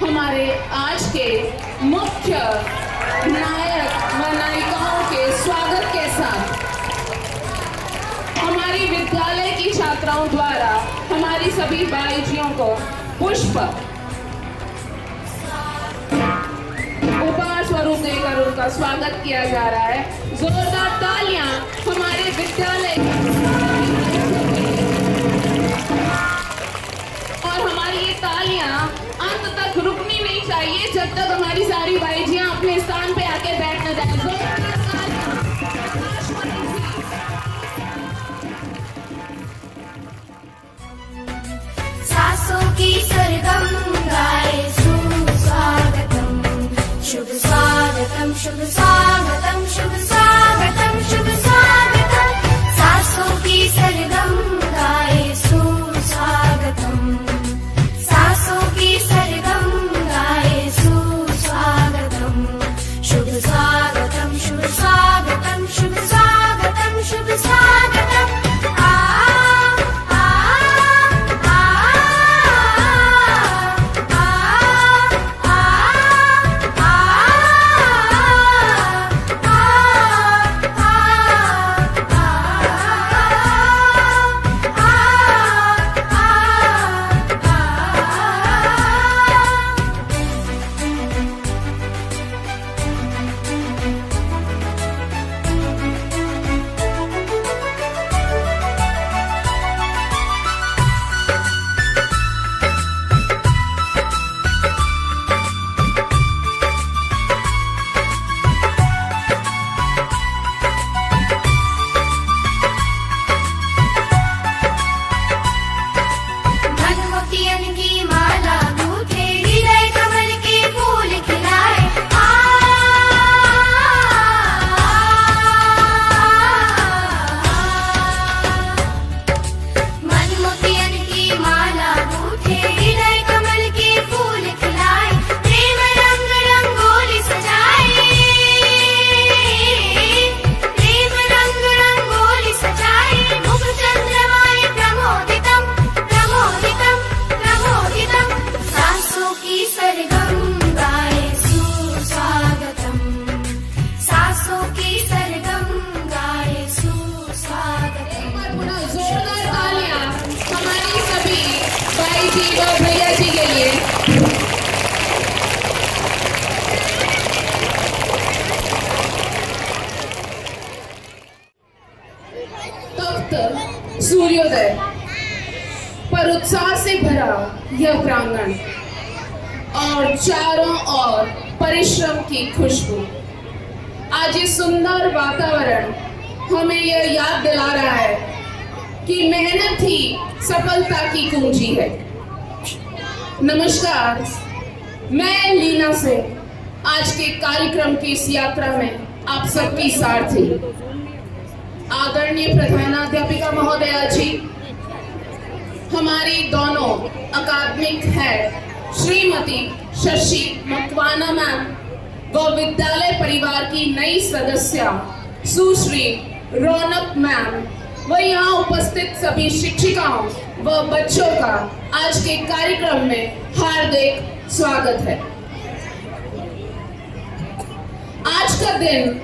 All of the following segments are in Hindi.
हमारे आज के मुख्य नायक व नायिकाओं के स्वागत के साथ हमारी विद्यालय की छात्राओं द्वारा हमारी सभी बाईजियों को पुष्प उपहार स्वरूप देकर उनका स्वागत किया जा रहा है। जोरदार तालियां हमारे विद्यालय और हमारी ये तालियां अंत तक रुकनी नहीं चाहिए जब तक हमारी सारी बाईजियां अपने स्थान पे आके बैठ न जाए। जोरदार तालियां। सासों की सरगम गाए सुस्वागतम, शुभ स्वागतम, शुभ स्वागतम, शुभ स्वागतम, शुभ स्वागतम। सासों की सरगम गाए सुस्वागतम, सासों की सरगम गाए सुस्वागतम, शुभ स्वागतम, शुभ स्वागतम, शुभ स्वागतम, शुभ स्वागतम। सूर्योदय पर उत्साह से भरा यह प्रांगण और चारों ओर परिश्रम की खुशबू। आज ये सुंदर वातावरण हमें यह याद दिला रहा है कि मेहनत ही सफलता की कुंजी है। नमस्कार, मैं लीना सिंह आज के कार्यक्रम की इस यात्रा में आप सबकी सारथी। आदरणीय प्रधानाध्यापिका महोदया जी, हमारी दोनों अकादमिक हेड श्रीमती शशि मकवाना मैम व विद्यालय परिवार की नई सदस्य सुश्री रौनक मैम व यहाँ उपस्थित सभी शिक्षिकाओं व बच्चों का आज के कार्यक्रम में हार्दिक स्वागत है। आज का दिन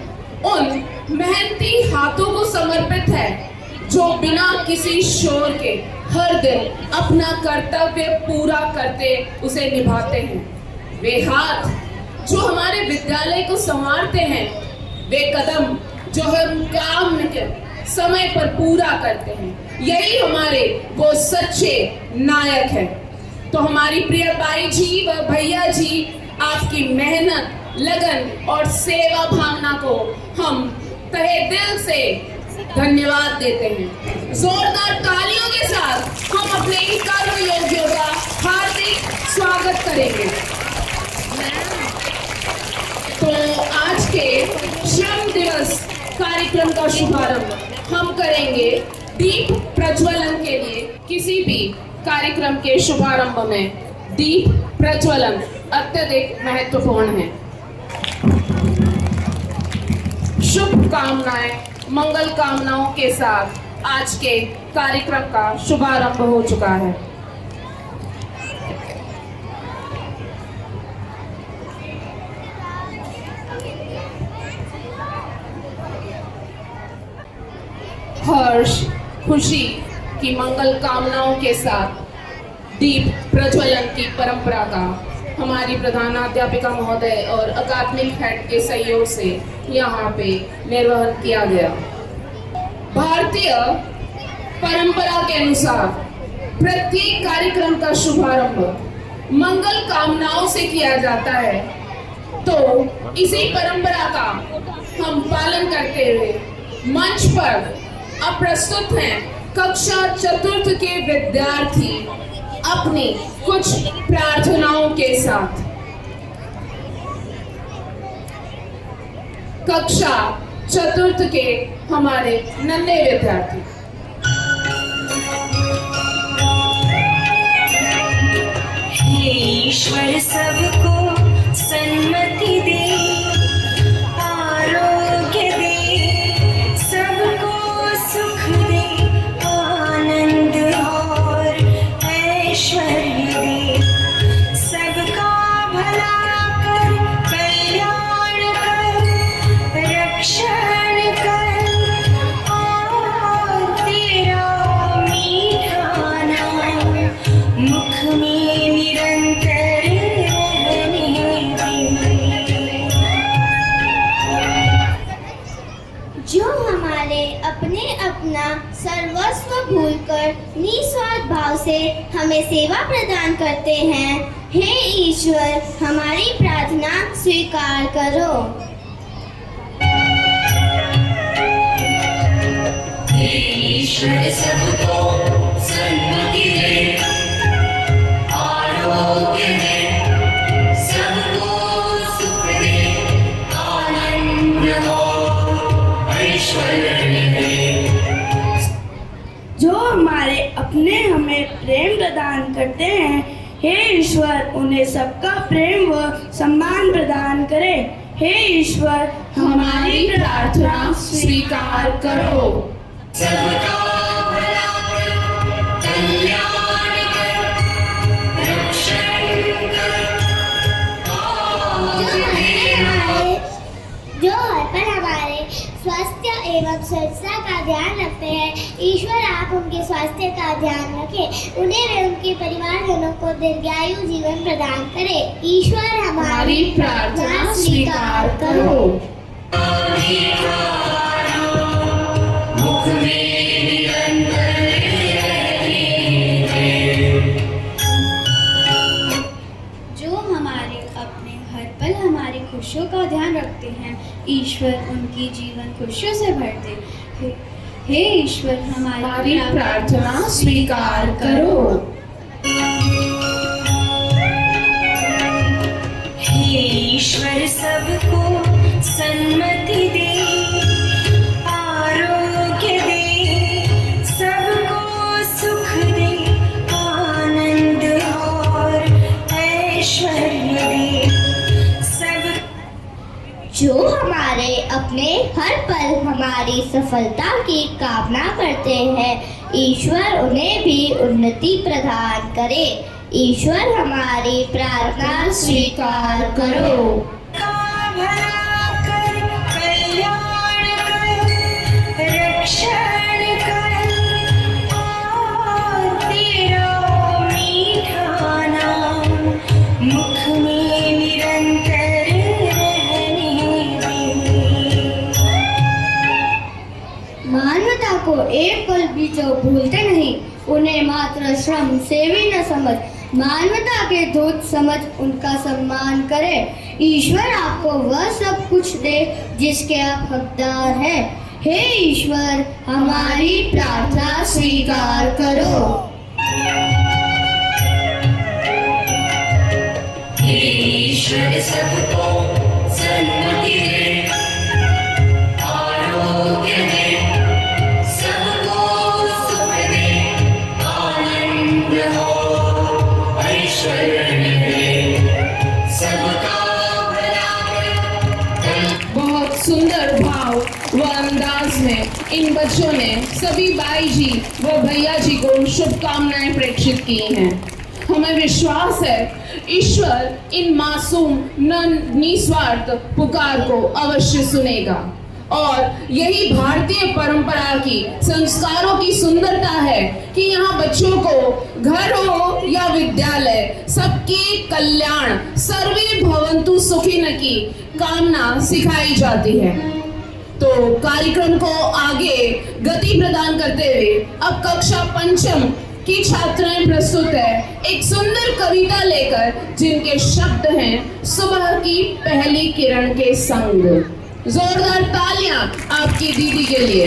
उन मेहनती हाथों को समर्पित है जो बिना किसी शोर के हर दिन अपना कर्तव्य पूरा करते उसे निभाते हैं। वे हाथ जो हमारे विद्यालय को संवारते हैं, वे कदम जो हम काम के समय पर पूरा करते हैं, यही हमारे वो सच्चे नायक हैं। तो हमारी प्रिय बाई जी व भैया जी, आपकी मेहनत, लगन और सेवा भावना को हम तहे दिल से धन्यवाद देते हैं। जोरदार तालियों के साथ हम अपने इन कर्म योगियों का हार्दिक स्वागत करेंगे। तो आज के श्रम दिवस कार्यक्रम का शुभारंभ हम करेंगे दीप प्रज्वलन के लिए। किसी भी कार्यक्रम के शुभारंभ में दीप प्रज्वलन अत्यधिक महत्वपूर्ण है। शुभकामनाएं, मंगल कामनाओं के साथ आज के कार्यक्रम का शुभारंभ हो चुका है। हर्ष, खुशी की मंगल कामनाओं के साथ दीप प्रज्वलन की परंपरा का हमारी प्रधानाध्यापिका महोदय और अकादमिक हेड के सहयोग से यहाँ पे निर्वहन किया गया। भारतीय परंपरा के अनुसार प्रत्येक कार्यक्रम का शुभारंभ मंगल कामनाओं से किया जाता है, तो इसी परंपरा का हम पालन करते हुए मंच पर अब प्रस्तुत हैं कक्षा चतुर्थ के विद्यार्थी अपनी कुछ प्रार्थनाओं के साथ। कक्षा चतुर्थ के हमारे नन्हे विद्यार्थी। हे ईश्वर सबको सन्मति दे, आरोग्य दे, सबको सुख दे, आनंद और ऐश्वर्य दे, सबका भला कर, कल्याण कर, रक्षण कर, और तेरा मीठा नाम मुख में निरंतर रहने दे। जो हमारे अपने अपना सर्वस्व भूलकर निस्वार्थ भाव से हमें सेवा प्रदान करते हैं, हे ईश्वर हमारी प्रार्थना स्वीकार करो। ईश्वर सबको सन्मति दे, आरोग्य दे, सबको सुख दे, आनंद और ऐश्वर्य दे। जो हमारे अपने हमें प्रेम प्रदान करते हैं, हे ईश्वर उन्हें सबका प्रेम व सम्मान प्रदान करे। हे ईश्वर हमारी प्रार्थना स्वीकार करो। सबका भला कर, कल्याण कर, रक्षण कर, जो हर पल हमारे स्वास्थ्य एवं सुरक्षा का ध्यान रखते हैं, ईश्वर आप उनके स्वास्थ्य का ध्यान रखें, उन्हें व उनके परिवारजनों को दीर्घायु जीवन प्रदान करें। ईश्वर हमारी प्रार्थना स्वीकार करो। मुख में निरंतर रहने दे। जो हमारे अपने हर पल हमारी खुशियों का ध्यान रखते हैं, ईश्वर उनकी जीवन खुशियों से भर दे। हे ईश्वर हमारी प्रार्थना स्वीकार करो। हे ईश्वर सबको सन्मति दे, आरोग्य दे, सबको सुख दे, आनंद और ऐश्वर्य दे, सब जो हमारे अपने हर पल हमारी सफलता की कामना करते हैं, ईश्वर उन्हें भी उन्नति प्रदान करे। ईश्वर हमारी प्रार्थना स्वीकार करो। का भला कर, कल्याण कर, रक्षण कर, और तेरा मीठा नाम मुख में निरंतर रहने दे। मानवता को एक पल भी जो भूलते नहीं, उन्हें मात्र श्रम से भी न समझ, मानवता के दूत समझ उनका सम्मान करें। ईश्वर आपको वह सब कुछ दे जिसके आप हकदार हैं। हे ईश्वर हमारी प्रार्थना स्वीकार करो। हे ईश्वर सबको सन्मति दे, आरोग्य दे, सबको सुख दे, आनंद और ऐश्वर्य दे, सबका भला कर। बहुत सुंदर भाव व अंदाज में इन बच्चों ने सभी बाई जी व भैया जी को शुभकामनाएं प्रेषित की हैं। हमें विश्वास है ईश्वर इन मासूम निस्वार्थ पुकार को अवश्य सुनेगा। और यही भारतीय परंपरा की, संस्कारों की सुंदरता है कि यहाँ बच्चों को घर हो या विद्यालय, सबके कल्याण, सर्वे भवन्तु सुखिनः की कामना सिखाई जाती है। तो कार्यक्रम को आगे गति प्रदान करते हुए अब कक्षा पंचम की छात्राएं प्रस्तुत है एक सुंदर कविता लेकर, जिनके शब्द हैं सुबह की पहली किरण के संग। जोरदार तालियां आपकी दीदी के लिए।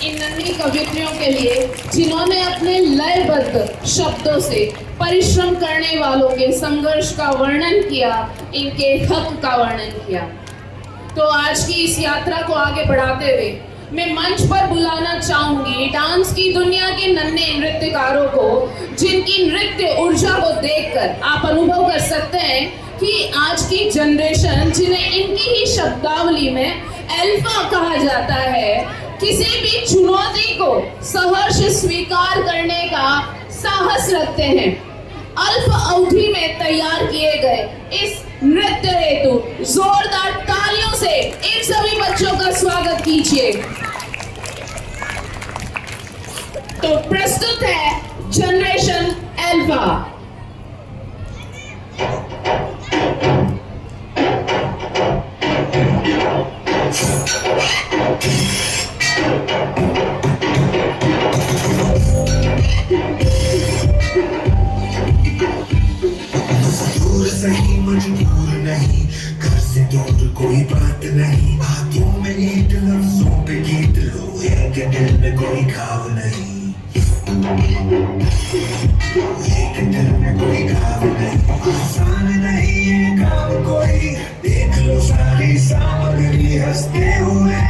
इन नन्ही कवियत्रियों के लिए जिन्होंने अपने लयबद्ध शब्दों से परिश्रम करने वालों के संघर्ष का वर्णन किया, इनके हक का वर्णन किया। तो आज की इस यात्रा को आगे बढ़ाते हुए मैं मंच पर बुलाना चाहूंगी डांस की दुनिया के नन्हे नृत्यकारों को, जिनकी नृत्य ऊर्जा को देखकर आप अनुभव कर सकते हैं कि आज की जनरेशन, जिन्हें इनकी ही शब्दावली में अल्फा कहा जाता है, किसी भी चुनौती को सहर्ष स्वीकार करने का साहस रखते हैं। अल्प अवधि में तैयार किए गए इस नृत्य हेतु जोरदार तालियों से इन सभी बच्चों का स्वागत कीजिए। तो प्रस्तुत है जनरेशन अल्फा। सही मजबूर नहीं, घर से दूर कोई बात नहीं, बातों में ईट लफ्जों पे गीत लो, एक दिल में कोई घाव नहीं, एक दिल में कोई घाव नहीं, आसान नहीं ये काम कोई, देख लो सारी सामग्री हंसते हुए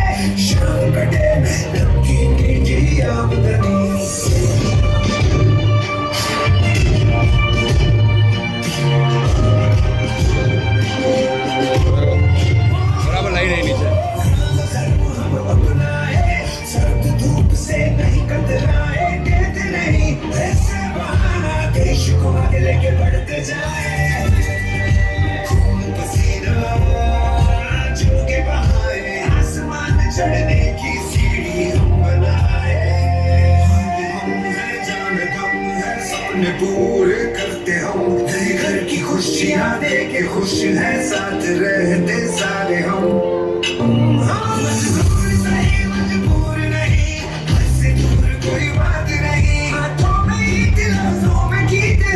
शाम कटे मेहनत की कीजिए आमदनी। चढ़ने की सीढ़ी हम बनाए। हम है जान गम है सपने पूरे करते हम, तेरे घर की खुशियाँ दे के खुश है साथ रहते सारे हम। हाँ, मजबूर सही मजबूर नहीं, हद से दूर कोई बात नहीं, हाथों में ईद लफ्जों में गीत,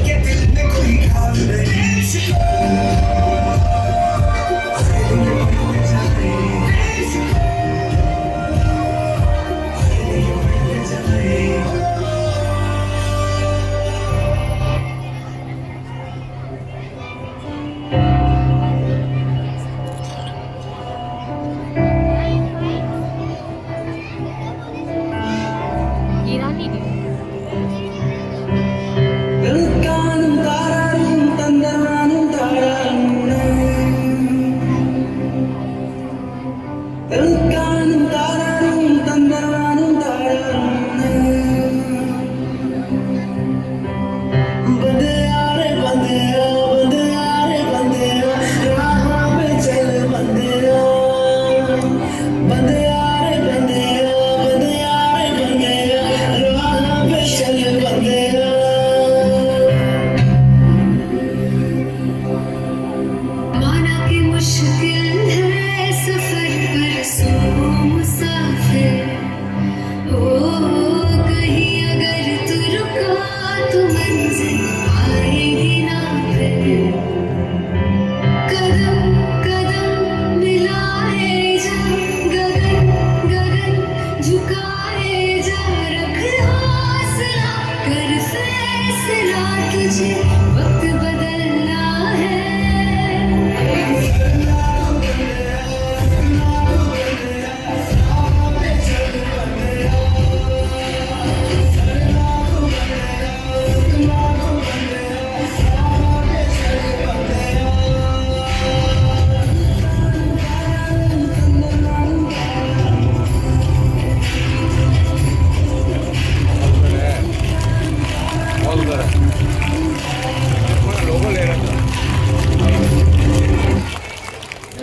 के दिल में कोई खाब नहीं।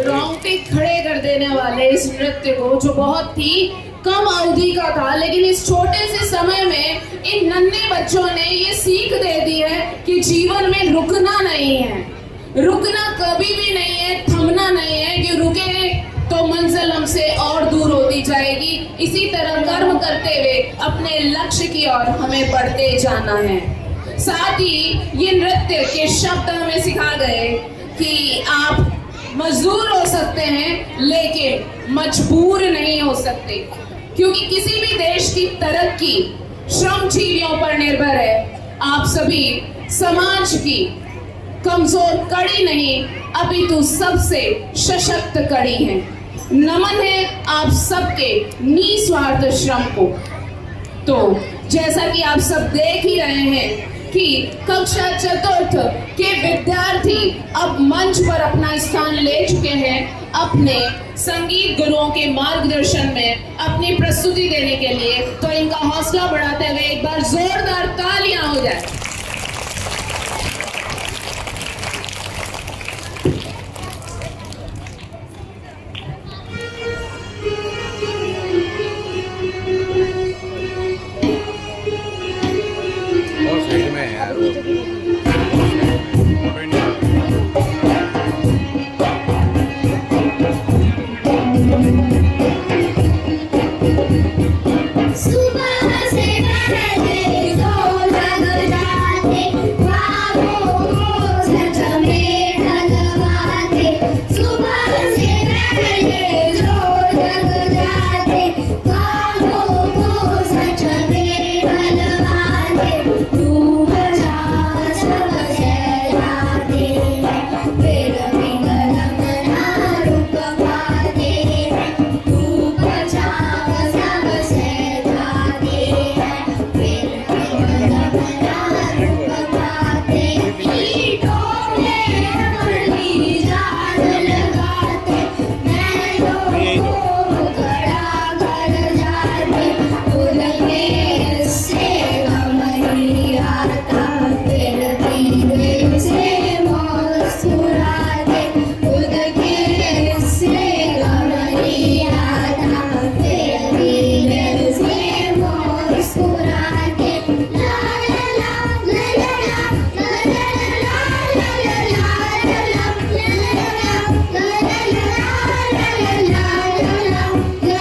रोंगटे खड़े कर देने वाले इस नृत्य को, जो बहुत ही कम अवधि का था, लेकिन इस छोटे से समय में इन नन्हे बच्चों ने ये सीख दे दी है कि जीवन में रुकना नहीं है, रुकना कभी भी नहीं है, थमना नहीं है, कि रुके तो मंजिल हमसे और दूर होती जाएगी। इसी तरह कर्म करते हुए अपने लक्ष्य की ओर हमें बढ़ते जाना है। साथ ही ये नृत्य के शब्द हमें सिखा गए कि आप मजदूर हो सकते हैं लेकिन मजबूर नहीं हो सकते, क्योंकि किसी भी देश की तरक्की श्रमजीवियों पर निर्भर है। आप सभी समाज की कमजोर कड़ी नहीं, अपितु सबसे सशक्त कड़ी हैं। नमन है आप सबके निस्वार्थ श्रम को। तो जैसा कि आप सब देख ही रहे हैं कि कक्षा चतुर्थ के विद्यार्थी अब मंच पर अपना स्थान ले चुके हैं, अपने संगीत गुरुओं के मार्गदर्शन में अपनी प्रस्तुति देने के लिए। तो इनका हौसला बढ़ाते हुए एक बार जोरदार तालियां हो जाए। किया था, फिर भी दिल से वो मुस्कुराते ला ला ला ला ला ला ला ला ला ला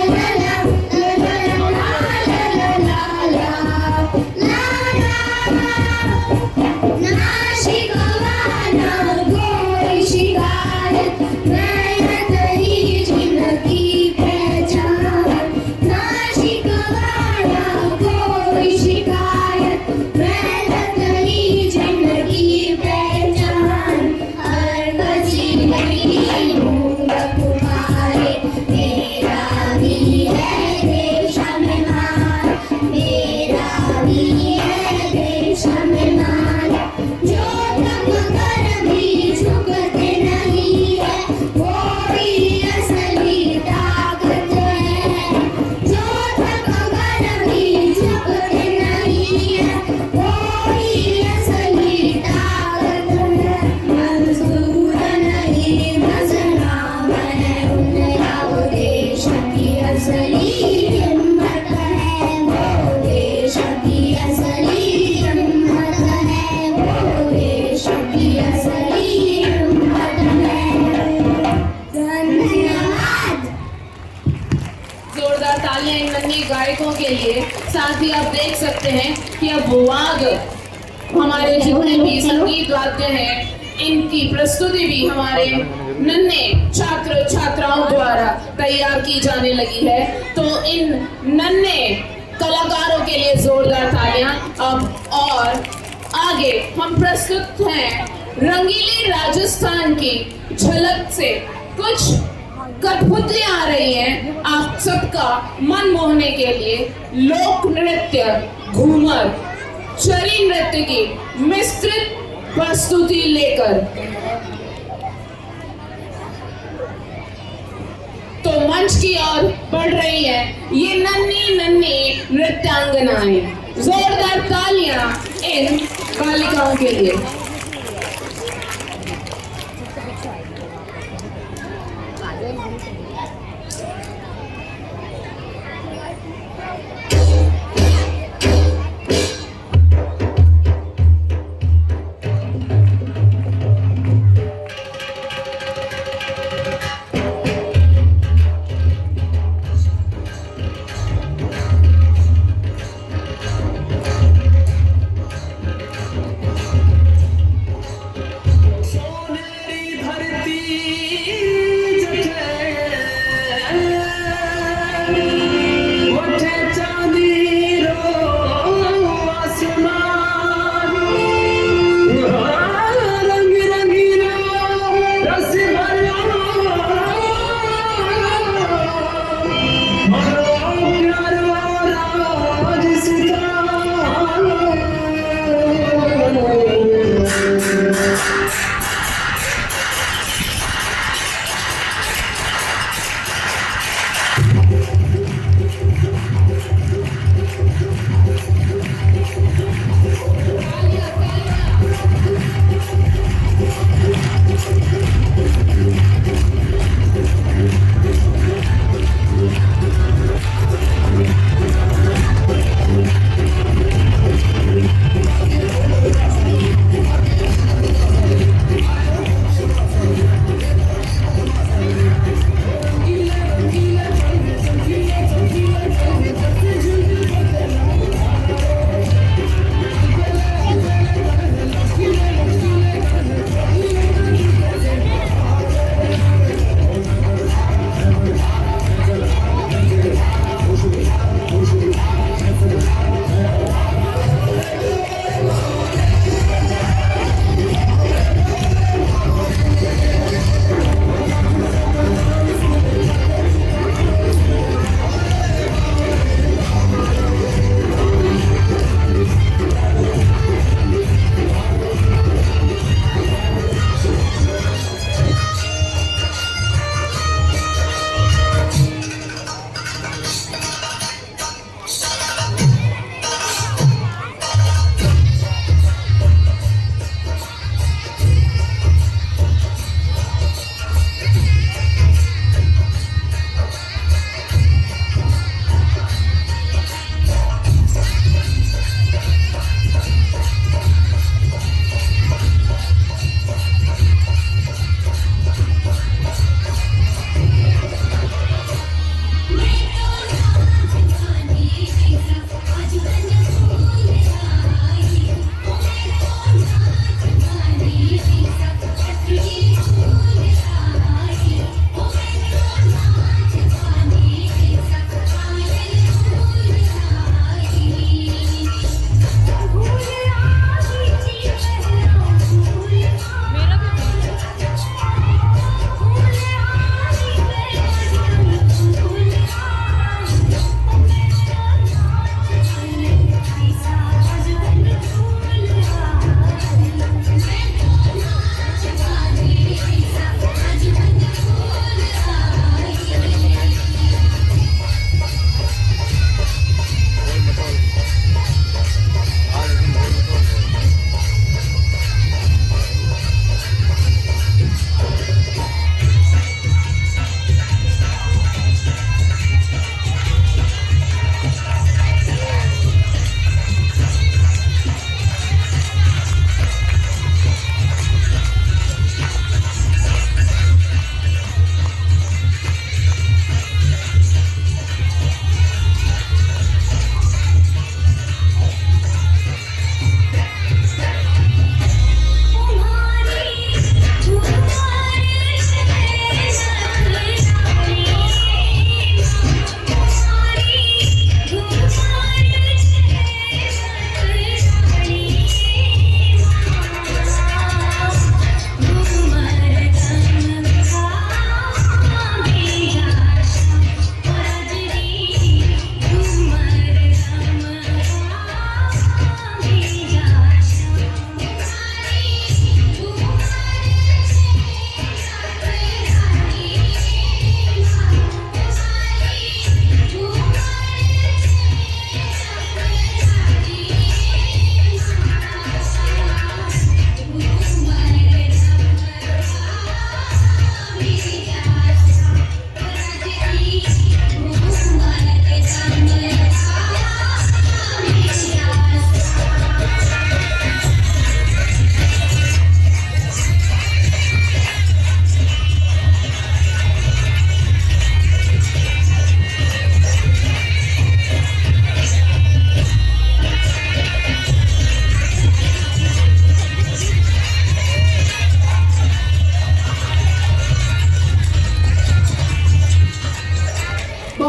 जोरदार तालियां इन नन्ही गायकों के लिए। साथ ही आप देख सकते हैं कि अब वाग हमारे जितने भी संगीत वाद्य हैं इनकी प्रस्तुति भी हमारे नन्हे छात्र छात्राओं द्वारा तैयार की जाने लगी है। तो इन नन्हे कलाकारों के लिए जोरदार तालियां। अब और आगे हम प्रस्तुत हैं रंगीली राजस्थान की झलक से कुछ कठपुतलियां आ रही हैं आप सबका मन मोहने के लिए। लोक नृत्य घूमर चरी नृत्य की विस्तृत प्रस्तुति लेकर तो मंच की ओर बढ़ रही है ये नन्ही नन्ही नृत्यांगनाएं। जोरदार तालियां इन बालिकाओं के लिए।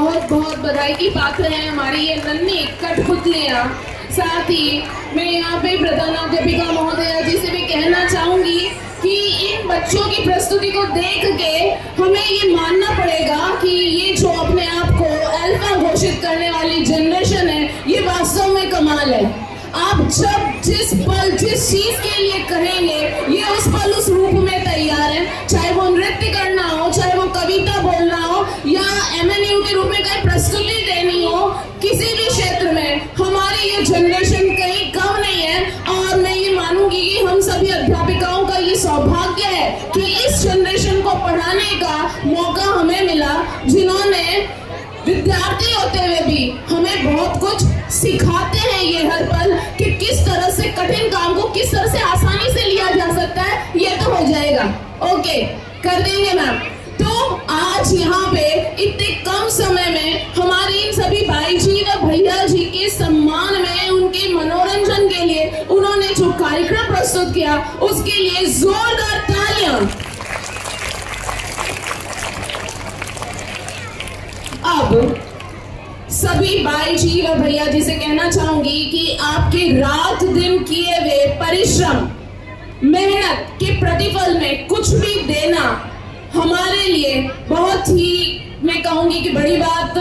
बहुत बहुत बधाई की पात्र हैं हमारी ये नन्ही कठपुतलियाँ। साथ ही मैं यहाँ पे प्रधानाध्यापिका महोदया जी से भी कहना चाहूंगी कि इन बच्चों की प्रस्तुति को देख के हमें ये मानना पड़ेगा कि ये जो अपने आप को अल्फा घोषित करने वाली जनरेशन है, ये वास्तव में कमाल है। आप जब जिस पल जिस चीज के लिए कहेंगे, ये उस पल उस रूप में तैयार है। चाहे वो नृत्य करना हो, चाहे वो कविता बोलना हो, या MNU के रूप में कहीं प्रस्तुति देनी हो, किसी भी क्षेत्र में हमारी ये जनरेशन कहीं कम नहीं है। और मैं ये मानूंगी कि हम सभी अध्यापिकाओं का ये सौभाग्य है कि इस जनरेशन को पढ़ाने का मौका हमें मिला, जिन्होंने विद्यार्थी होते हुए भी हमें बहुत कुछ सिखाते हैं ये हर पल कि किस तरह से कठिन काम को किस तरह से आसानी से लिया जा सकता है। ये तो हो जाएगा, ओके, कर देंगे मैम। तो आज यहाँ पे इतने कम समय में हमारे इन सभी भाई जी व भैया जी के सम्मान में, उनके मनोरंजन के लिए उन्होंने जो कार्यक्रम प्रस्तुत किया, उसके लिए जोरदार तालियां। अब सभी भाई जी व भैया जी से कहना चाहूंगी कि आपके रात दिन किए हुए परिश्रम, मेहनत के प्रतिफल में कुछ भी देना हमारे लिए बहुत ही, मैं कहूंगी कि बड़ी बात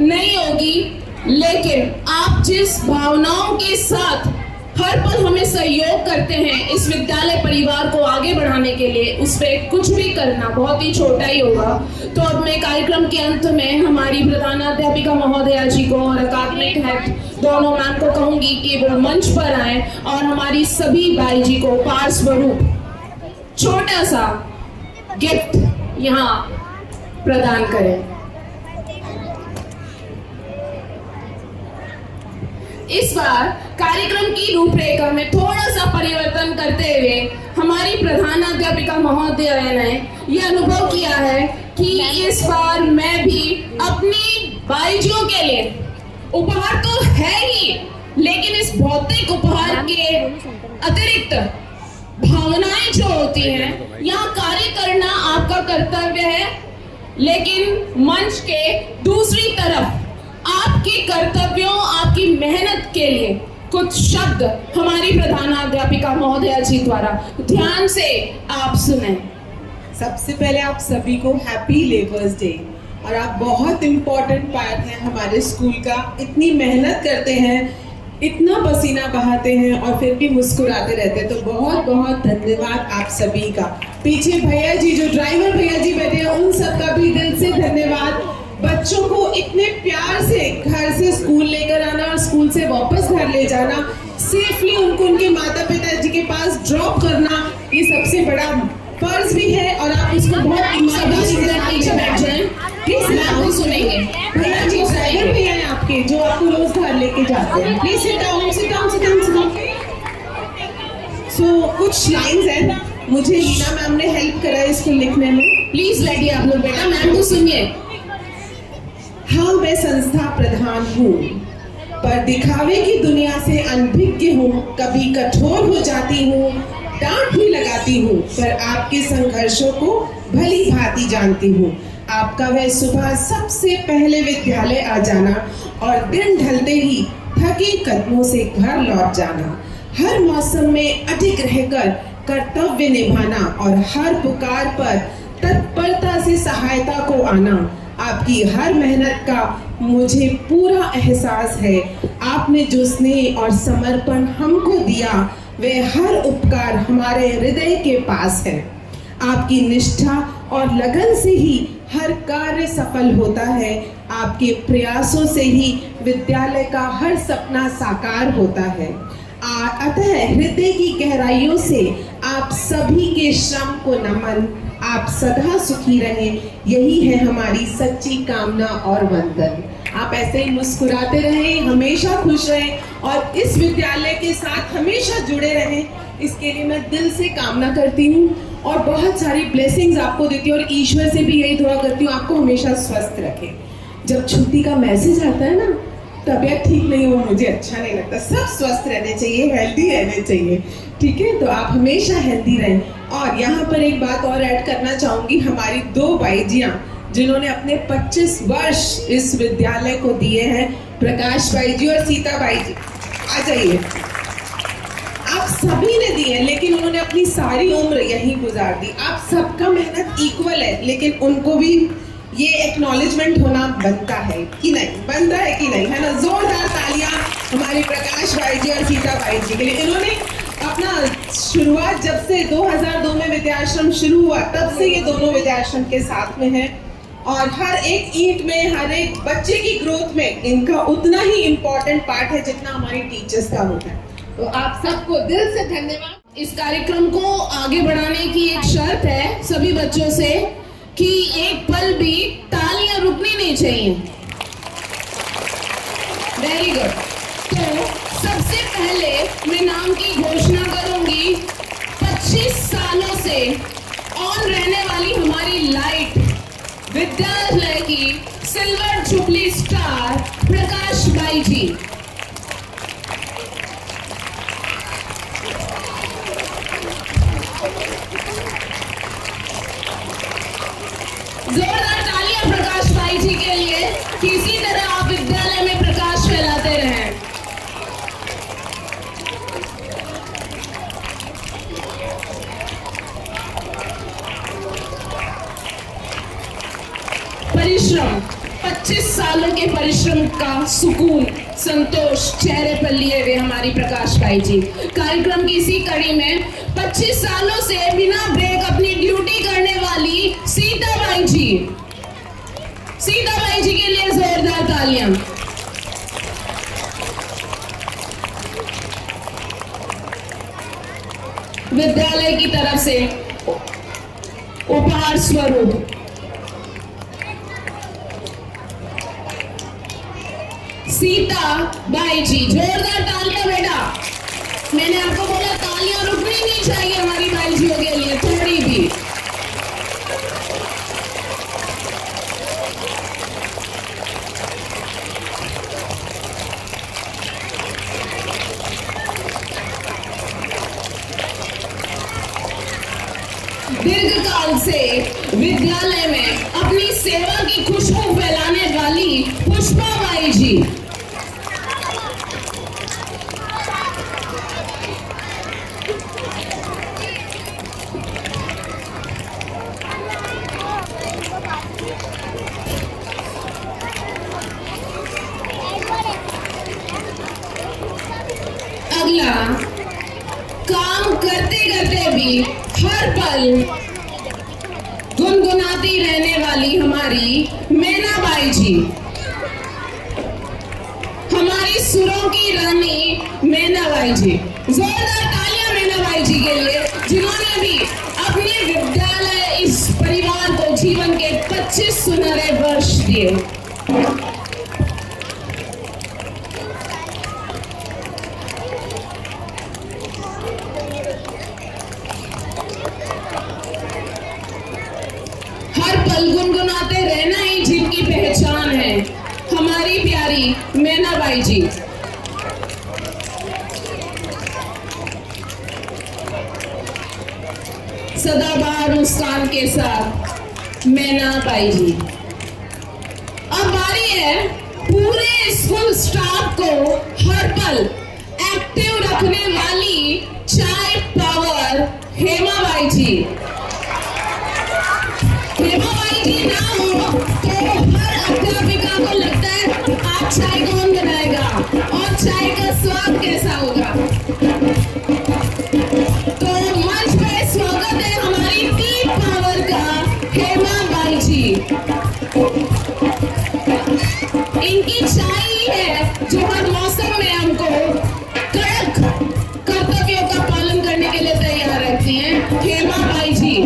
नहीं होगी, लेकिन आप जिस भावनाओं के साथ हर पल हमें सहयोग करते हैं इस विद्यालय परिवार को आगे बढ़ाने के लिए, उस पर कुछ भी करना बहुत ही छोटा ही होगा। तो अब मैं कार्यक्रम के अंत में हमारी प्रधानाध्यापिका महोदया जी को और अकादमिक हेड दोनों मैम को कहूंगी कि वो मंच पर आए और हमारी सभी भाई जी को उपहार स्वरूप छोटा सा गिफ्ट यहाँ प्रदान करें। इस बार कार्यक्रम की रूपरेखा में थोड़ा सा परिवर्तन करते हुए हमारी प्रधानाध्यापिका महोदया ने यह अनुभव किया है कि इस बार मैं भी अपनी भाईजियों के लिए उपहार तो है ही, लेकिन इस भौतिक उपहार के अतिरिक्त भावनाएं जो होती हैं, यहाँ कार्य करना आपका कर्तव्य है, लेकिन मंच के दूसरी तरफ आपके कर्तव्यों, आपकी मेहनत के लिए कुछ शब्द हमारी प्रधानाध्यापिका महोदया जी द्वारा ध्यान से आप सुने। सबसे पहले आप सभी को हैप्पी लेबर्स डे। और आप बहुत इम्पोर्टेंट पार्ट हैं हमारे स्कूल का। इतनी मेहनत करते हैं, इतना पसीना बहाते हैं और फिर भी मुस्कुराते रहते हैं। तो बहुत बहुत धन्यवाद आप सभी का। पीछे भैया जी, जो ड्राइवर भैया जी बैठे हैं, उन सबका भी दिल से धन्यवाद। बच्चों को इतने प्यार से घर से स्कूल लेकर आना और स्कूल से वापस घर ले जाना, सेफली उनको उनके माता पिता जी के पास ड्रॉप करना, ये सबसे बड़ा फर्ज भी है। और आप इसको बहुत ईमानदारी से बैठ जाएं, प्लीज आपको सुनेंगे। भैया जी ड्राइवर भैया हैं आपके, जो आपको रोज घर लेके जाते हैं। Please sit down, sit down, sit down, sit down. So कुछ लाइंस हैं, मुझे लीना मैम ने हेल्प करा है इसको लिखने में। प्लीज बैठिए आप लोग, बेटा मैम को सुनिए। हाँ, मैं संस्था प्रधान हूँ, पर दिखावे की दुनिया से अनभिज्ञ हूँ। कभी कठोर हो जाती हूँ, डांट भी लगाती हूँ, पर आपके संघर्षों को भली भांति जानती हूँ। आपका वह सुबह सबसे पहले विद्यालय आ जाना और दिन ढलते ही थके कदमों से घर लौट जाना, हर मौसम में अडिग रहकर कर्तव्य निभाना और हर पुकार पर तत्परता से सहायता को आना। आपकी हर मेहनत का मुझे पूरा एहसास है। आपने जो स्नेह और समर्पण हमको दिया, वह हर उपकार हमारे हृदय के पास है। आपकी निष्ठा और लगन से ही हर कार्य सफल होता है। आपके प्रयासों से ही विद्यालय का हर सपना साकार होता है। अतः हृदय की गहराइयों से आप सभी के श्रम को नमन। आप सदा सुखी रहें, यही है हमारी सच्ची कामना और वंदन। आप ऐसे ही मुस्कुराते रहें, हमेशा खुश रहें और इस विद्यालय के साथ हमेशा जुड़े रहें, इसके लिए मैं दिल से कामना करती हूँ और बहुत सारी ब्लेसिंग्स आपको देती हूँ। और ईश्वर से भी यही दुआ करती हूँ, आपको हमेशा स्वस्थ रखें। जब छुट्टी का मैसेज आता है ना, तबीयत ठीक नहीं हो, मुझे अच्छा नहीं लगता। सब स्वस्थ रहने चाहिए, हेल्दी रहने चाहिए, ठीक है? तो आप हमेशा हेल्दी रहें। और यहाँ पर एक बात और ऐड करना चाहूँगी, हमारी 2 बाईजियाँ जिन्होंने अपने 25 वर्ष इस विद्यालय को दिए हैं, प्रकाश भाई जी और सीता बाई जी। आ जाइए। आप सभी ने दिए, लेकिन उन्होंने अपनी सारी उम्र यहीं गुजार दी। आप सबका मेहनत इक्वल है, लेकिन उनको भी ये एक्नॉलेजमेंट होना बनता है कि नहीं, बनता है कि नहीं, है ना? जोरदार तालियां हमारे प्रकाश भाई जी और सीता बाई जी के लिए। इन्होंने अपना शुरुआत जब से 2002 में विद्याश्रम शुरू हुआ, तब से ये दोनों विद्याश्रम के साथ में हैं और हर एक ईंट में, हर एक बच्चे की ग्रोथ में इनका उतना ही इम्पोर्टेंट पार्ट है जितना हमारी टीचर्स का होता है। तो आप सबको दिल से धन्यवाद। इस कार्यक्रम को आगे बढ़ाने की एक शर्त है सभी बच्चों से कि एक पल भी तालियां रुकनी नहीं चाहिए। Very good. तो सबसे पहले मैं नाम की घोषणा करूंगी। 25 सालों से ऑन रहने वाली हमारी लाइट, विद्यालय की silver jubilee star Prakash bai ji. जोरदार तालियां प्रकाश भाई जी के लिए कि इसी तरह आप विद्यालय में प्रकाश फैलाते रहें। परिश्रम, 25 सालों के परिश्रम का सुकून, संतोष चेहरे पर लिए हुए हमारी प्रकाश भाई जी। कार्यक्रम की इसी कड़ी में 25 सालों से बिना ब्रेक अपनी ड्यूटी करने वाली सीता बाई जी। सीता बाई जी के लिए जोरदार तालियां। विद्यालय की तरफ से उपहार स्वरूप सीता बाई जी। जोरदार तालियां बेटा। मैंने आपको बोला तालियां रुकनी नहीं चाहिए हमारी बाई जियों के लिए थोड़ी भी। दीर्घकाल से विद्यालय में अपनी सेवा की खुशबू फैलाने वाली पुष्पा बाई जी। अगला, काम करते करते भी हर पल गुनगुनाती रहने वाली हमारी मैना बाई जी। हमारी सुरों की रानी मैना बाई जी। जोरदार तालियां मैना बाई जी के लिए, जिन्होंने भी अपने विद्यालय इस परिवार को जीवन के 25 सुनहरे वर्ष दिए। हर पल गुनगुनाते रहना ही जिनकी पहचान है, हमारी प्यारी मैना बाई जी। सदाबहार मुस्कान के साथ मैना बाई जी। अब बारी है पूरे स्कूल स्टाफ को हर पल एक्टिव रखने वाली चाय पावर हेमा बाई जी। हेमा बाई जी ना हो तो हर अध्यापिका को लगता है आज चाय कौन बनाएगा और चाय का स्वाद कैसा होगा। तो मंच पे स्वागत है हमारी टी पावर का हेमा बाई जी। इनकी चाय ही है जो हर मौसम में हमको कड़क कर्तव्यों का पालन करने के लिए तैयार रहती हैं हेमा बाई जी।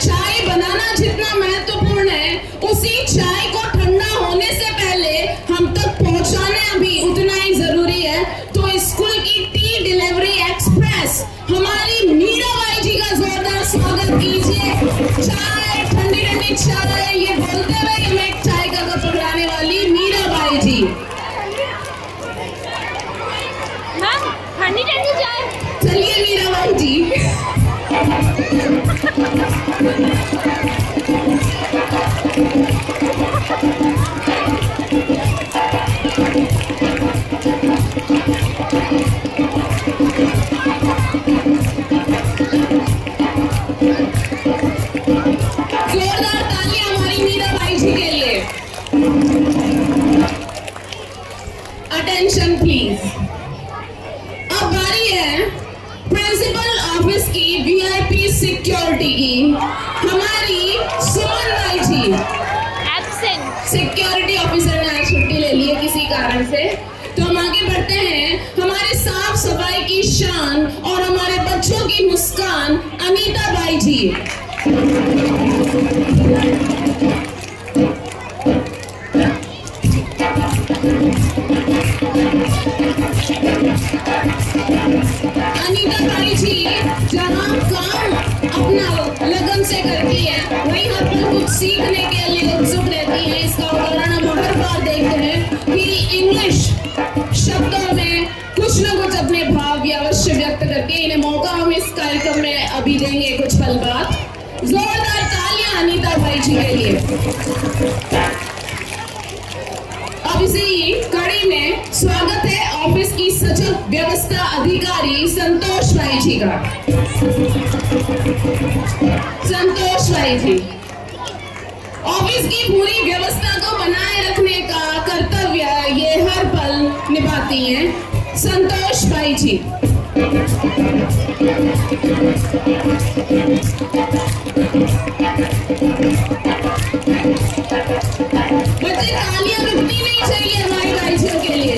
चाय बनाना जितना महत्वपूर्ण है, उसी चाय को ठंडा होने से पहले हम तक पहुंचाना भी उतना ही जरूरी है। तो स्कूल की टी डिलीवरी एक्सप्रेस हमारी मीरा बाई जी का जोरदार स्वागत कीजिए। चाय ठंडी ठंडी हमारी सुमन बाई जी, सिक्योरिटी ऑफिसर ने आज छुट्टी ले ली है किसी कारण से। तो हम आगे बढ़ते हैं। हमारे साफ सफाई की शान और हमारे बच्चों की मुस्कान अनीता बाई जी। अनीता बाई जी जहाँ काम अपना लगन से करती है, वहीं हर पल कुछ सीखने के लिए उत्सुक रहती है। इसका उदाहरण हम हर बार देखते हैं कि इंग्लिश शब्दों में कुछ न कुछ अपने भाव या अवश्य व्यक्त करती है। इन्हें मौका हम इस कार्यक्रम में अभी देंगे कुछ पल बाद। जोरदार तालियां अनीता बाई जी के लिए। अब इसी कड़ी में स्वागत है ऑफिस की सचिव व्यवस्था अधिकारी संतोष भाई जी का। संतोष भाई जी ऑफिस की पूरी व्यवस्था को बनाए रखने का कर्तव्य ये हर पल निभाती हैं। संतोष भाई जी। बच्चे तालियां रुकनी नहीं चाहिए हमारी भाइयों के लिए।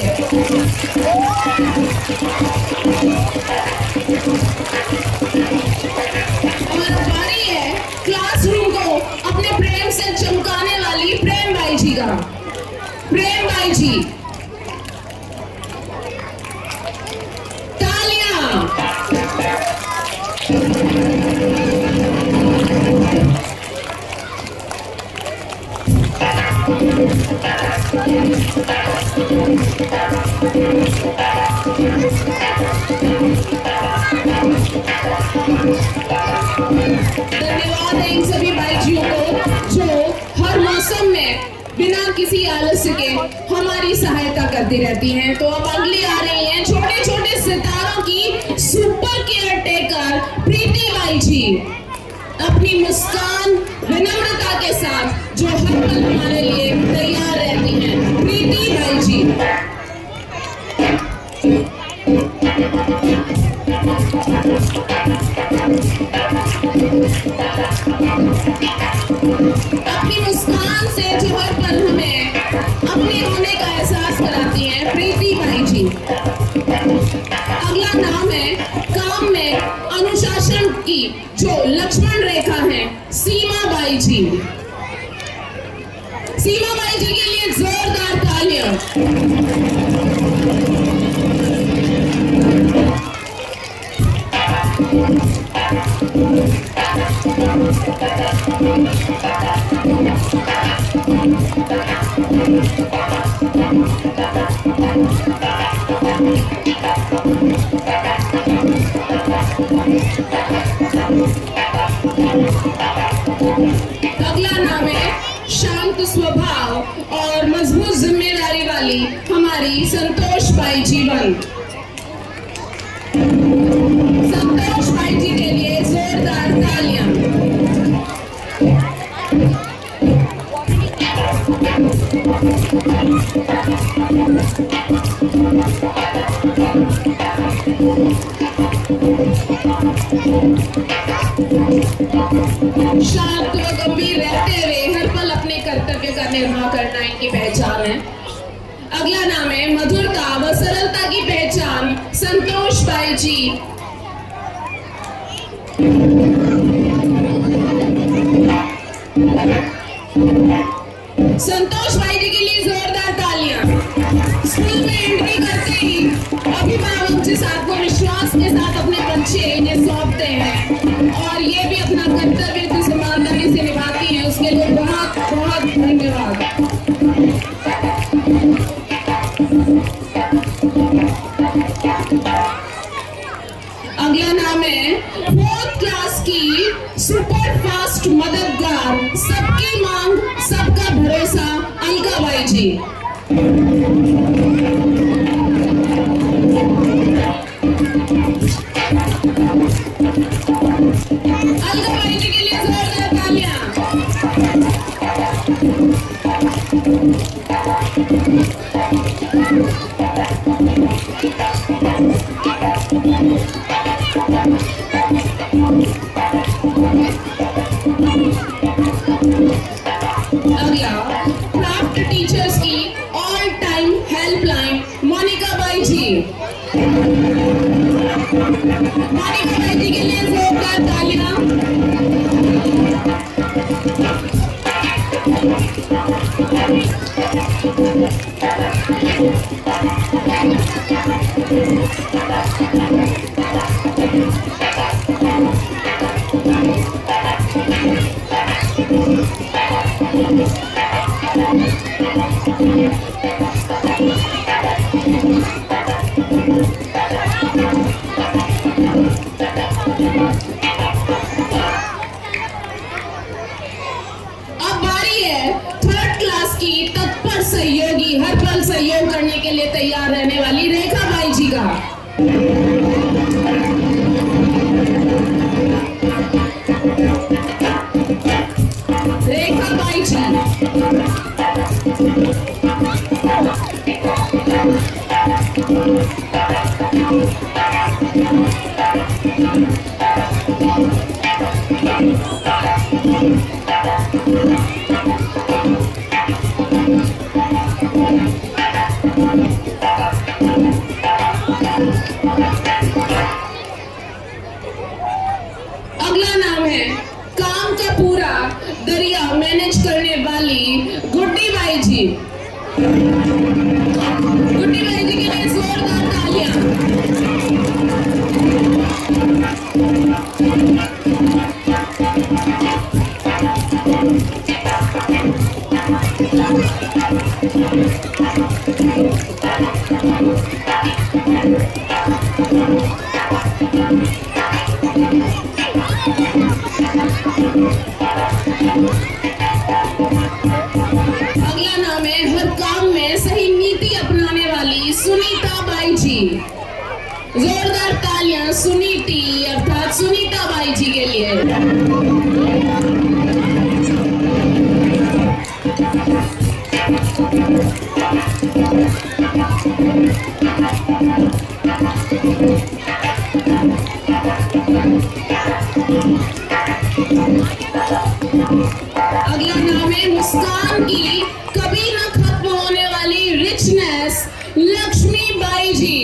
हमारा बारी है क्लासरूम को अपने प्रेम से चमकाने वाली प्रेम भाई जी का। प्रेम भाई जी तालियां। धन्यवाद है इन सभी भाइयों को जो हर मौसम में बिना किसी आलस्य के हमारी सहायता करती रहती हैं। तो अब अगली आ रही हैं छोटे छोटे सितारों की super caretaker Preeti bai ji. अपनी मुस्कान विनम्रता के साथ जो हर पल हमारे लिए तैयार रहती हैं, प्रीति बाई जी। अपनी मुस्कान से जो हर पल हमें अपने होने का एहसास कराती हैं, प्रीति बाई जी। अगला नाम है काम में अनुशासन की जो लक्ष्मण रेखा है, सीमा by ji. Seema by ji के लिए जोरदार तालियां। अगला नाम है शांत स्वभाव और मजबूत जिम्मेदारी वाली हमारी संतोष बाई जीवन। संतोष भाई जी के लिए जोरदार तालियां। शांत व गंभीर रहते हुए हर पल अपने कर्तव्य का निर्वाह करना इनकी पहचान है। अगला नाम है मधुरता व सरलता की पहचान, संतोष बाई जी। संतोष भाई जी के लिए जोरदार तालियां। स्कूल में एंट्री करते ही अभिभावक जिस आत्मविश्वास के साथ अपने बच्चे इन्हें सौंपते हैं और ये भी अपना कर्तव्य जिस ईमानदारी से निभाती है, उसके लिए बहुत बहुत धन्यवाद। अगला नाम है 4th क्लास की सुपर फास्ट मददगार, सबकी मांग सबका भरोसा, अलका बाई जी। अलका बाई जी के लिए जोरदार तालियां। अब बारी है थर्ड क्लास की तत्पर सहयोगी, हर पल सहयोग करने के लिए तैयार रहने वाली रेखा बाई जी का। रेखा बाई जी। अगला नाम है काम का पूरा दरिया मैनेज करने वाली गुड्डी by ji. Guddi by ji के लिए जोरदार तालियां। अगला नाम है हर काम में सही नीति अपनाने वाली सुनीता बाई जी। जोरदार तालियां सुनीति अर्थात सुनीता बाई जी के लिए। अगला नाम है मुस्कान की कभी न खत्म होने वाली रिचनेस लक्ष्मी बाई जी।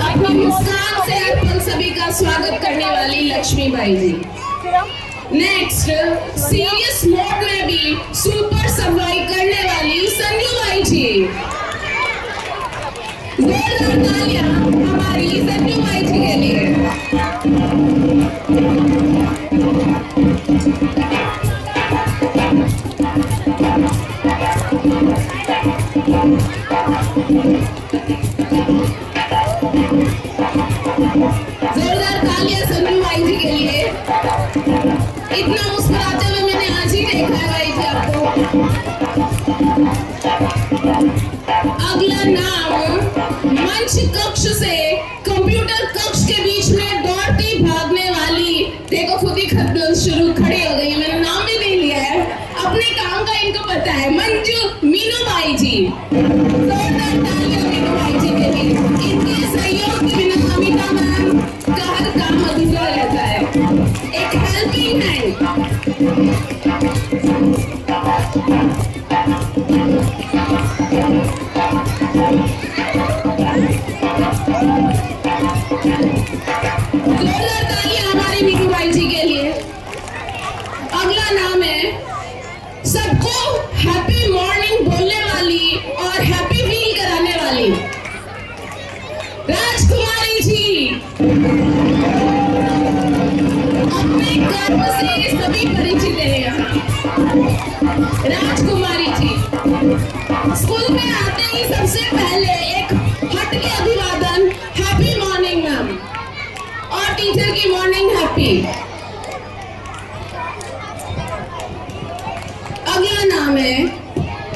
अपनी मुस्कान से अपन सभी का स्वागत करने वाली Lakshmi Bai ji. Next serious mode में भी सुपर सर्वाइव करने वाली संजू बाई जी। जोरदार तालियां हमारी संजू बाई जी के लिए। जोरदार तालियां संजू बाई जी के लिए। इतना मुस्कुराते हुए मैंने आज ही देखा है बाई जी आपको। अगला नाम मंच कक्ष से कंप्यूटर कक्ष के बीच में दौड़ती भागने वाली, देखो खुद ही शुरू खड़ी हो गई, मैंने नाम भी नहीं लिया है, अपने काम का इनको पता है। मंजू मीनू बाई जी। जोरदार तालियां मीनू बाई जी के लिए। इनके सहयोग के बिना अमिता मैम का हर काम अधूरा रहता है। एक हेल्पिंग हैंड। जोरदार तालियां हमारी मीनू बाई जी के लिए। अगला नाम है सबको हैप्पी मॉर्निंग बोलने वाली और हैप्पी फील कराने वाली राजकुमारी जी। अपने कर्म से सभी परिचित हैं यहाँ। राजकुमारी जी स्कूल में आते ही सबसे पहले एक हट के अभिवादन हैप्पी मॉर्निंग मैम और टीचर की मॉर्निंग हैप्पी। अगला नाम है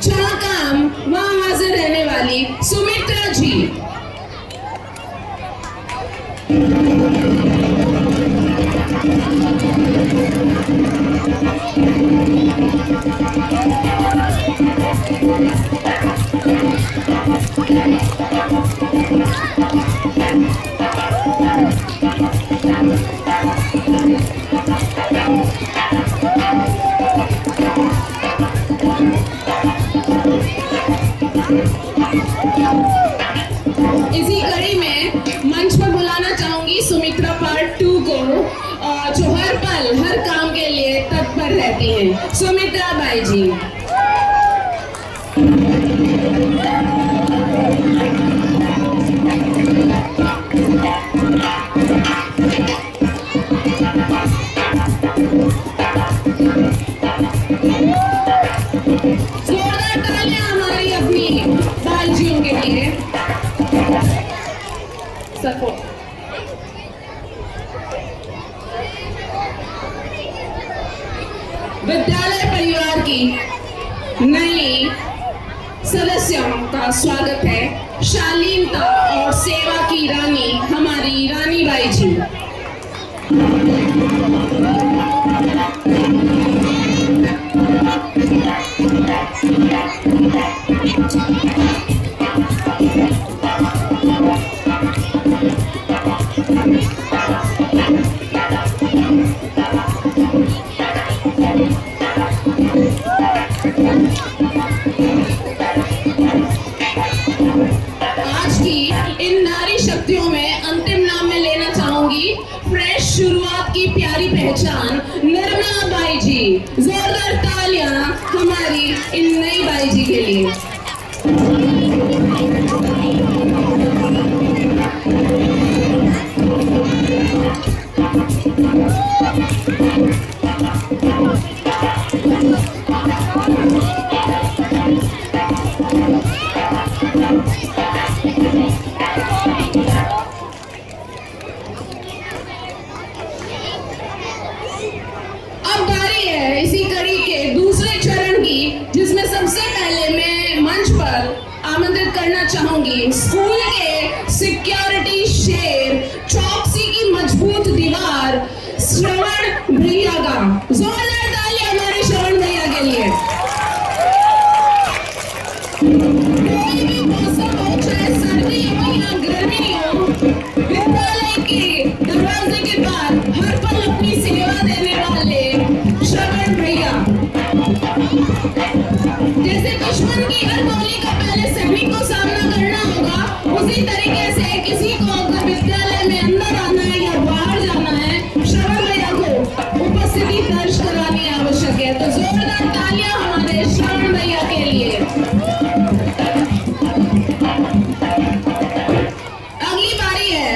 जहाँ काम वहाँ हाजिर रहने वाली सुमित्रा जी। इसी कड़ी में मंच पर बुलाना चाहूंगी सुमित्रा पार्ट 2 को, जो हर पल हर काम के लिए तत्पर रहती हैं। सुमित्रा बाई जी। जोरदार तालियां हमारी अपनी बालजियों के लिए। सको विद्यालय परिवार की नई सदस्यों का स्वागत है। शालीनता और सेवा की रानी हमारी रानी बाई जी। आज की इन नारी शक्तियों में अंतिम नाम में लेना चाहूंगी फ्रेश शुरुआत की प्यारी पहचान निर्मला बाई जी। जोरदार तालियां हमारी इन नई बाई जी के लिए। अब बारी है इसी कड़ी के दूसरे चरण की, जिसमें सबसे पहले मैं मंच पर आमंत्रित करना चाहूंगी स्कूल के सिक्योरिटी शेर, चौकसी की मजबूत दीवार, श्रवण भैया का। जोरदार तालियां हमारे श्रवण भैया के लिए। कोई भी मौसम हो, चाहे सर्दी हो या गर्मी हो, विद्यालय के दरवाजे के बाहर हर पल अपनी सेवा देने वाले श्रवण भैया। जैसे दुश्मन की हर गोली का पहले सैनिक को सामना करना होगा, उसी तरीके से किसी को अगर विद्यालय में अंदर आना है या बाहर जाना है, श्रवण भैया को उपस्थिति दर्ज करानी आवश्यक है। तो जोरदार तालियां हमारे श्रवण भैया के लिए। अगली बारी है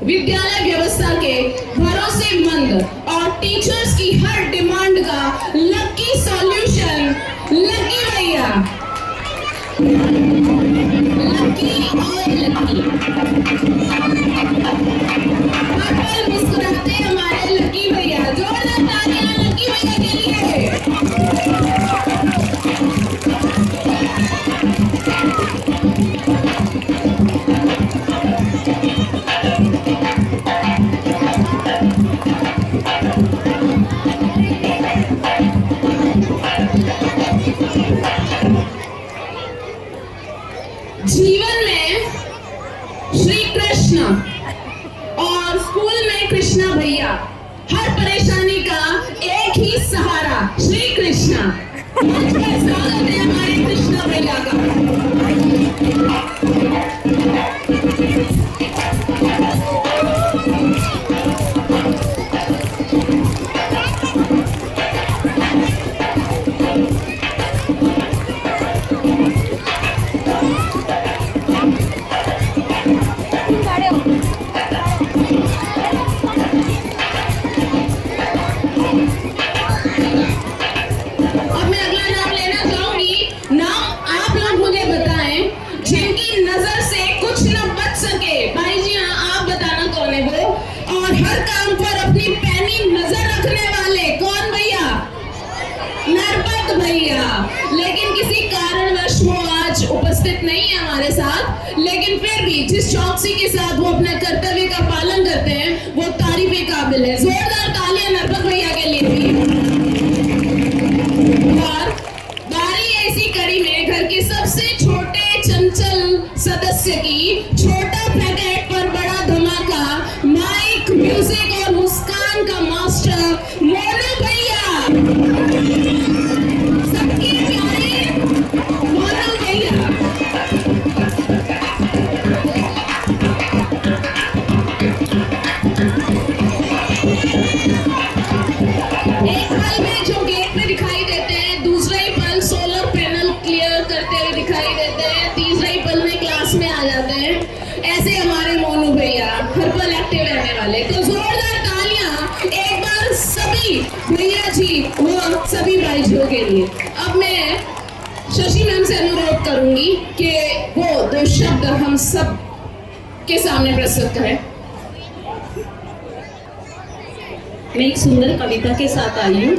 विद्यालय व्यवस्था के भरोसेमंद और टीचर्स की हर डिमांड का लकी सॉल्यूशन, लकी भैया। लकी और लकी हर पल मुस्कुराते हमारे लकी भैया। जोरदार तालियां लकी भैया के लिए। जीवन में श्री कृष्ण और स्कूल में कृष्णा भैया, हर परेशानी का एक ही सहारा, श्री कृष्णा। मंच पर स्वागत है हमारे कृष्णा भैया का। अब मैं अगला नाम लेना चाहूंगी। नाम आप लोग मुझे बताएं जिनकी नजर से कुछ न बच सके। भाई जी हाँ, आप बताना कौन है वो। और हर काम पर अपनी पैनी नजर रखने वाले कौन भैया? नरपत भैया। लेकिन किसी कारणवश वो आज उपस्थित नहीं है हमारे साथ, लेकिन फिर भी जिस चौकसी के साथ वो अपने कर्तव्य का पालन करते हैं वो तारीफ के काबिल है। जोरदार तालियां नरपत भैया के लिए भी। और बारी ऐसी कड़ी में घर के सबसे छोटे चंचल सदस्य की, छोटा पैकेट पर बड़ा धमाका, माइक, म्यूजिक और मुस्कान का मास्टर मोनू भैया। सबके प्यारे हाथों के लिए। अब मैं शशि मैम से अनुरोध करूंगी कि वो 2 शब्द हम सब के सामने प्रस्तुत करें। मैं एक सुंदर कविता के साथ आई हूँ।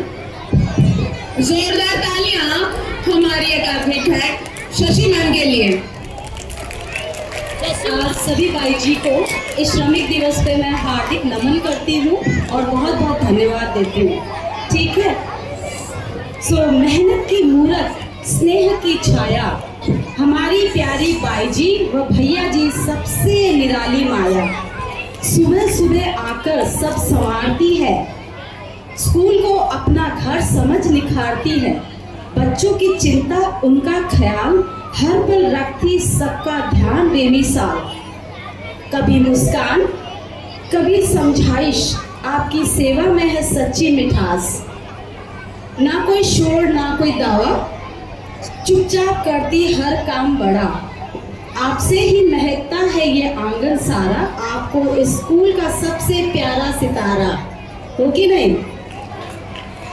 जोरदार तालियां हमारी अकादमिक हेड शशि मैम के लिए। आज सभी भाई जी को इस श्रमिक दिवस पे मैं हार्दिक नमन करती हूँ और बहुत बहुत धन्यवाद देती हूँ। ठीक है, सो मेहनत की मूरत, स्नेह की छाया, हमारी प्यारी बाई जी व भैया जी सबसे निराली माया। सुबह सुबह आकर सब संवारती है, स्कूल को अपना घर समझ निखारती है। बच्चों की चिंता, उनका ख्याल, हर पल रखती सबका ध्यान बेमिसाल। कभी मुस्कान, कभी समझाइश, आपकी सेवा में है सच्ची मिठास। ना कोई शोर ना कोई दावा, चुपचाप करती हर काम बड़ा। आपसे ही महकता है ये आंगन सारा, आपको स्कूल का सबसे प्यारा सितारा। हो कि नहीं?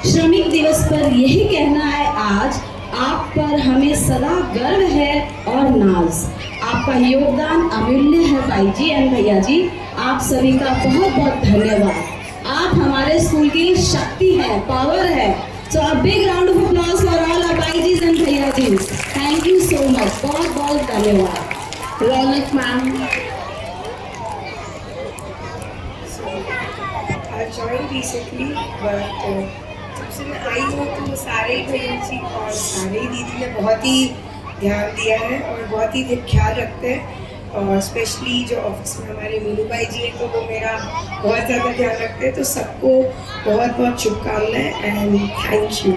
श्रमिक दिवस पर यही कहना है आज, आप पर हमें सदा गर्व है और नाज। आपका योगदान अमूल्य है भाई जी एंड भैया जी। आप सभी का बहुत बहुत धन्यवाद। आप हमारे स्कूल की शक्ति है, पावर है। So a big round of applause for all our bhai ji and bhaiya ji. Thank you so much, बहुत बहुत धन्यवाद। Raunak ma'am. I joined recently, but जब से मैं आई हूँ तो सारे ही भैया जी और सारे ही दीदी ने बहुत ही ध्यान दिया है और बहुत ही ख्याल रखते हैं। और स्पेशली जो ऑफिस में हमारे मीनू भाई जी हैं तो वो मेरा बहुत ज़्यादा ध्यान रखते हैं। तो सबको बहुत बहुत शुभकामनाएं एंड थैंक यू।